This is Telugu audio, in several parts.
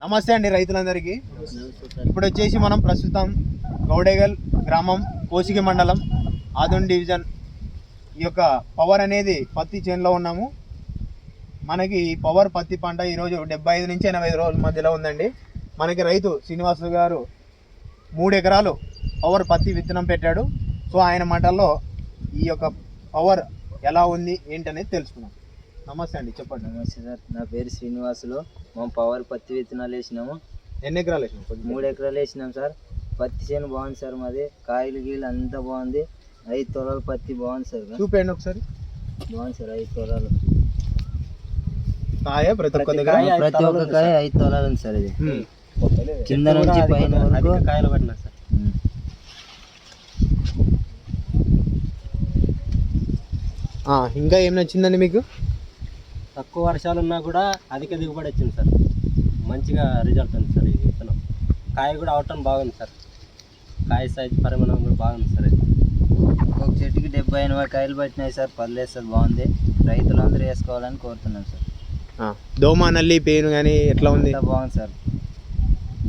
నమస్తే అండి రైతులందరికీ. ఇప్పుడు వచ్చేసి మనం ప్రస్తుతం గౌడేగల్ గ్రామం కోసిగి మండలం ఆదోని డివిజన్ ఈ యొక్క పవర్ అనేది పత్తి చేనులో ఉన్నాము. మనకి ఈ పవర్ పత్తి పంట ఈరోజు 75 నుంచి 80 రోజుల మధ్యలో ఉందండి. మనకి రైతు శ్రీనివాసు గారు 3 ఎకరాలు పవర్ పత్తి విత్తనం పెట్టాడు. సో ఆయన మాటల్లో ఈ యొక్క పవర్ ఎలా ఉంది ఏంటనేది తెలుసుకున్నాం. నమస్తే అండి, చెప్పండి. నమస్తే సార్, నా పేరు శ్రీనివాసులు. మేము పవర్ పత్తి విత్తనాలు వేసినాము. ఎన్ని ఎకరాలు వేసినాం? 3 ఎకరాలు వేసినాం సార్. పత్తి చేను బాగుంది సార్, మాది కాయలు గీలు అంతా బాగుంది. 5 తొలాలు పత్తి బాగుంది సార్. చూపండి ఒకసారి. బాగుంది సార్, 5 తొలాలు కాయ. ప్రతి ఒక్క కాయ 5 తొలాలు ఉంది సార్. ఇది కింద నుంచి పైన వరకు కాయలు పట్టినా సార్. ఇంకా ఏం నచ్చిందండి మీకు? తక్కువ వర్షాలు ఉన్నా కూడా అధిక దిగుబడి వచ్చింది సార్. మంచిగా రిజల్ట్ ఉంది సార్. ఈ విత్తనం కాయ కూడా అవటం బాగుంది సార్. కాయ సైజు పరిమాణం కూడా బాగుంది సార్. ఇది ఒక చెట్టుకి 70-80 కాయలు పట్టినాయి సార్. పర్లేదు సార్, బాగుంది. రైతులందరూ వేసుకోవాలని కోరుతున్నాం సార్. దోమ నల్లి పేను కానీ ఎట్లా ఉంది? బాగుంది సార్.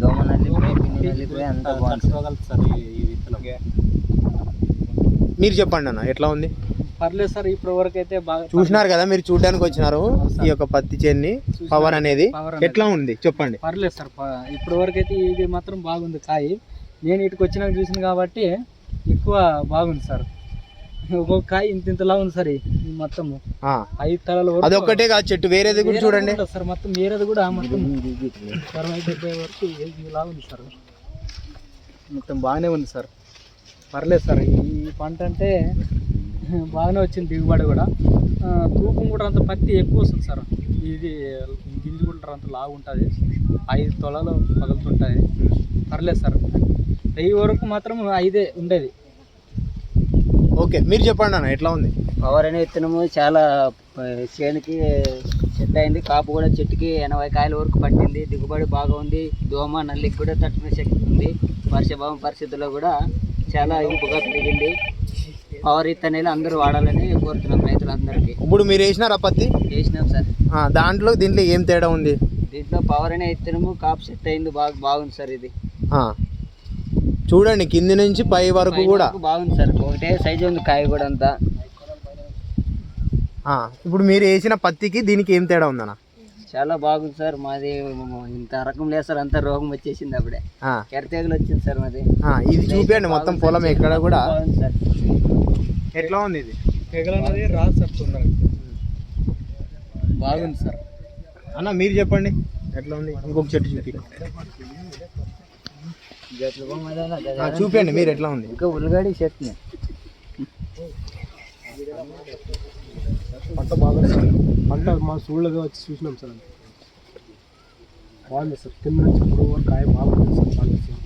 దోమ నల్లిపోయి పిన్ని నల్లిపోయి అంతా బాగుంది సార్. ఈ విత్తనం మీరు చెప్పండి అన్న, ఎట్లా ఉంది? పర్లేదు సార్, ఇప్పటి వరకు అయితే బాగా చూసినారు కదా, మీరు చూడడానికి వచ్చినారు ఈ యొక్క పత్తి చేన్ని. పవర్ అనేది ఎట్లా ఉంది చెప్పండి. పర్లేదు సార్, ఇప్పటి వరకు అయితే ఇది మాత్రం బాగుంది కాయ. నేను ఇటుకు వచ్చినాక చూసింది కాబట్టి ఎక్కువ బాగుంది సార్. ఒక్కొక్క కాయ ఇంతలా ఉంది సార్. ఇది మొత్తం 5 తలల వరకు. అదొక్కటే కాదు, చెట్టు వేరేది కూడా చూడండి సార్. మొత్తం వేరేది కూడా మొత్తం 60-70 వరకు ఇలా ఉంది సార్. మొత్తం బాగానే ఉంది సార్. పర్లేదు సార్, ఈ పంట అంటే బాగానే వచ్చింది. దిగుబడి కూడా తూకం కూడా అంత పత్తి ఎక్కువ వస్తుంది సార్. ఇది గింజ కూడా అంత లావు ఉంటుంది. 5 తొలాలు పగులుతుంటుంది. పర్లేదు సార్, 10 వరకు మాత్రం 5 ఉండేది. ఓకే, మీరు చెప్పండి అన్న, ఎట్లా ఉంది? పవర్ అనే విత్తనము చాలా చేనుకి సెట్ అయింది. కాపు కూడా చెట్టుకి 80 కాయల వరకు పట్టింది. దిగుబడి బాగా ఉంది. దోమ నల్లికి కూడా తట్టుకునే శక్తి ఉంది. వర్షభావం పరిస్థితుల్లో కూడా చాలా ఇంపుగా పెరిగింది. పవర్ విత్తనాలు అందరూ వాడాలని కోరుతున్నాం రైతులందరికీ. ఇప్పుడు మీరు వేసినారా పత్తి? వేసినాం సార్. దీంట్లో ఏం తేడా ఉంది? దీంట్లో పవర్ అనే విత్తనము కాపు సెట్ అయింది. బాగుంది సార్. ఇది చూడండి, కింది నుంచి పై వరకు కూడా బాగుంది సార్. ఒకటే సైజు ఉంది కాయ కూడా అంతా. ఇప్పుడు మీరు వేసిన పత్తికి దీనికి ఏం తేడా ఉందన్న? చాలా బాగుంది సార్. మాది ఇంత రకం లేదు సార్, అంతా రోగం వచ్చేసింది. అప్పుడే ఎర్రతేగలు వచ్చింది సార్ మాది. ఇది చూపించండి మొత్తం పొలం ఎక్కడ కూడా. బాగుంది సార్. ఎట్లా ఉంది ఇది? తెగలు అనేది రాదు సార్. తొందరగా బాగుంది సార్. అన్న మీరు చెప్పండి, ఎట్లా ఉంది? ఇంకొక చెట్టు చూపించండి మీరు, ఎట్లా ఉంది? ఇంకా ఉల్లిగడ్డ చెట్టు పంట బాగుంది సార్. పంట మా సూళ్ళగా వచ్చి చూసినాం సార్. బాగుంది సార్. కింద నుంచి ఇప్పుడు కాయ బాగుంది సార్. చూసినాం.